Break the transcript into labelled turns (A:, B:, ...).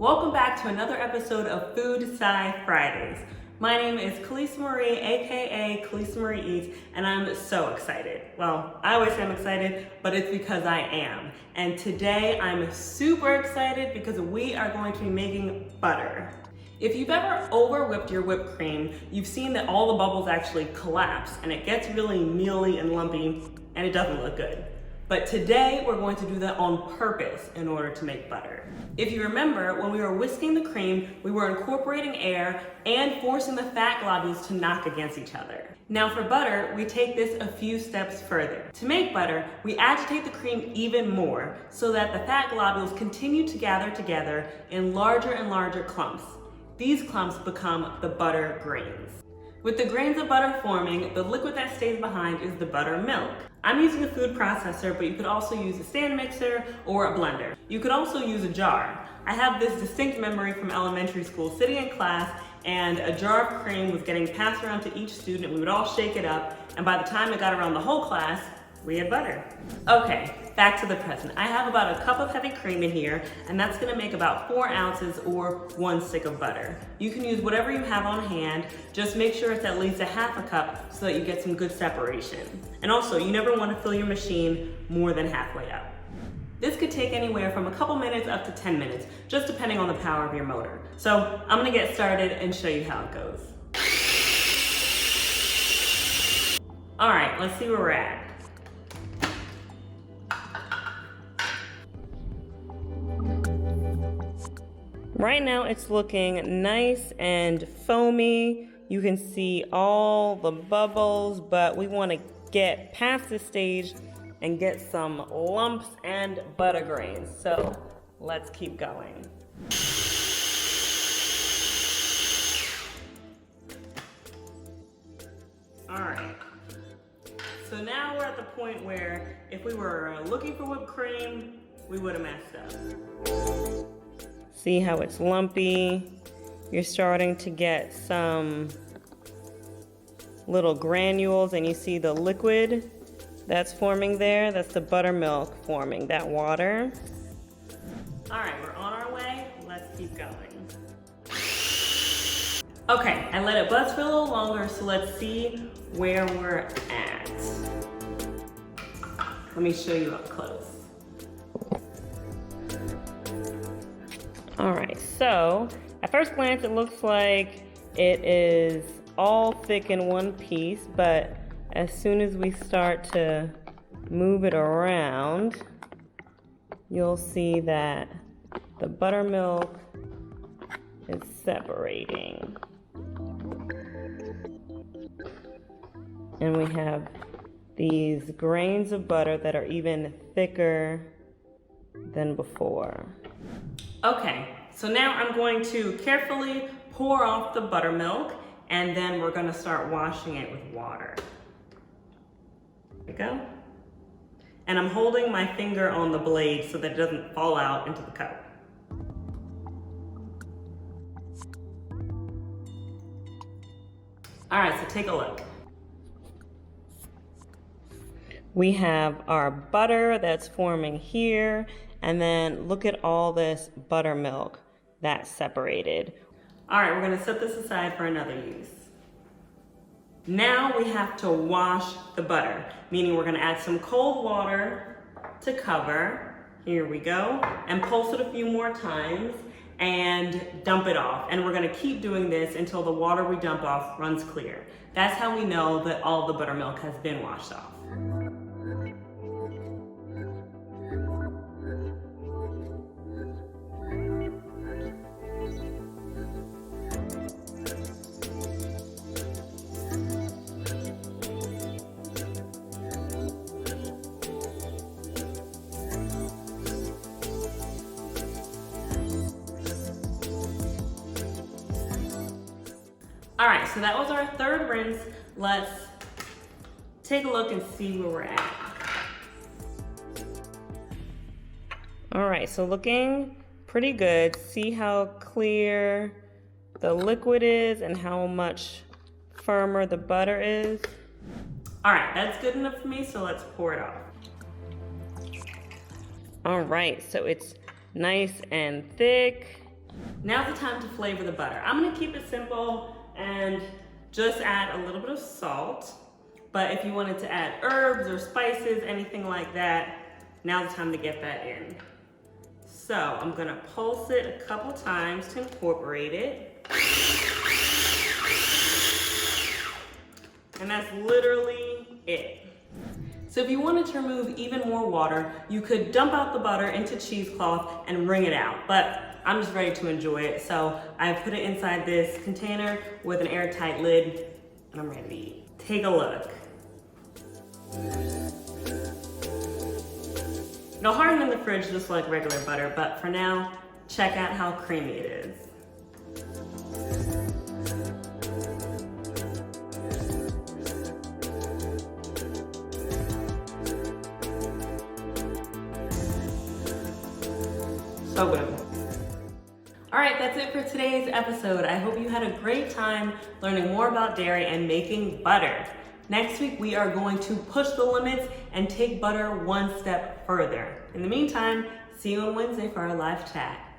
A: Welcome back to another episode of Food Sci Fridays. My name is Kalisa Marie, aka Kalisa Marie Eats, and I'm so excited. Well, I always say I'm excited, but it's because I am. And today I'm super excited because we are going to be making butter. If you've ever over whipped your whipped cream, you've seen that all the bubbles actually collapse and it gets really mealy and lumpy and it doesn't look good. But today we're going to do that on purpose in order to make butter. If you remember, when we were whisking the cream, we were incorporating air and forcing the fat globules to knock against each other. Now for butter, we take this a few steps further. To make butter, we agitate the cream even more so that the fat globules continue to gather together in larger and larger clumps. These clumps become the butter grains. With the grains of butter forming, the liquid that stays behind is the buttermilk. I'm using a food processor, but you could also use a stand mixer or a blender. You could also use a jar. I have this distinct memory from elementary school, sitting in class, and a jar of cream was getting passed around to each student. We would all shake it up, and by the time it got around the whole class, we had butter. Okay, back to the present. I have about a cup of heavy cream in here, and that's gonna make about 4 ounces or 1 stick of butter. You can use whatever you have on hand, just make sure it's at least a half a cup so that you get some good separation. And also, you never wanna fill your machine more than halfway up. This could take anywhere from a couple minutes up to 10 minutes, just depending on the power of your motor. So I'm gonna get started and show you how it goes. All right, let's see where we're at. Right now it's looking nice and foamy. You can see all the bubbles, but we want to get past this stage and get some lumps and butter grains. So let's keep going. All right. So now we're at the point where if we were looking for whipped cream, we would have messed up. See how it's lumpy? You're starting to get some little granules and you see the liquid that's forming there. That's the buttermilk forming, that water. All right, we're on our way. Let's keep going. Okay, I let it buzz for a little longer, so let's see where we're at. Let me show you up close. All right, so at first glance, it looks like it is all thick in one piece, but as soon as we start to move it around, you'll see that the buttermilk is separating. And we have these grains of butter that are even thicker than before. Okay, so now I'm going to carefully pour off the buttermilk and then we're gonna start washing it with water. There we go. And I'm holding my finger on the blade so that it doesn't fall out into the cup. All right, so take a look. We have our butter that's forming here, and then look at all this buttermilk that's separated. All right, we're gonna set this aside for another use. Now we have to wash the butter, meaning we're gonna add some cold water to cover. Here we go, and pulse it a few more times and dump it off. And we're gonna keep doing this until the water we dump off runs clear. That's how we know that all the buttermilk has been washed off. All right, so that was our third rinse. Let's take a look and see where we're at. All right, so looking pretty good. See how clear the liquid is and how much firmer the butter is. All right, that's good enough for me, so let's pour it off. All right, so it's nice and thick. Now's the time to flavor the butter. I'm gonna keep it simple and just add a little bit of salt. But if you wanted to add herbs or spices, anything like that, now's the time to get that in. So I'm gonna pulse it a couple times to incorporate it. And that's literally it. So if you wanted to remove even more water, you could dump out the butter into cheesecloth and wring it out. But I'm just ready to enjoy it. So I put it inside this container with an airtight lid and I'm ready to eat. Take a look. It'll harden in the fridge just like regular butter, but for now, check out how creamy it is. So good. All right, that's it for today's episode. I hope you had a great time learning more about dairy and making butter. Next week, we are going to push the limits and take butter one step further. In the meantime, see you on Wednesday for our live chat.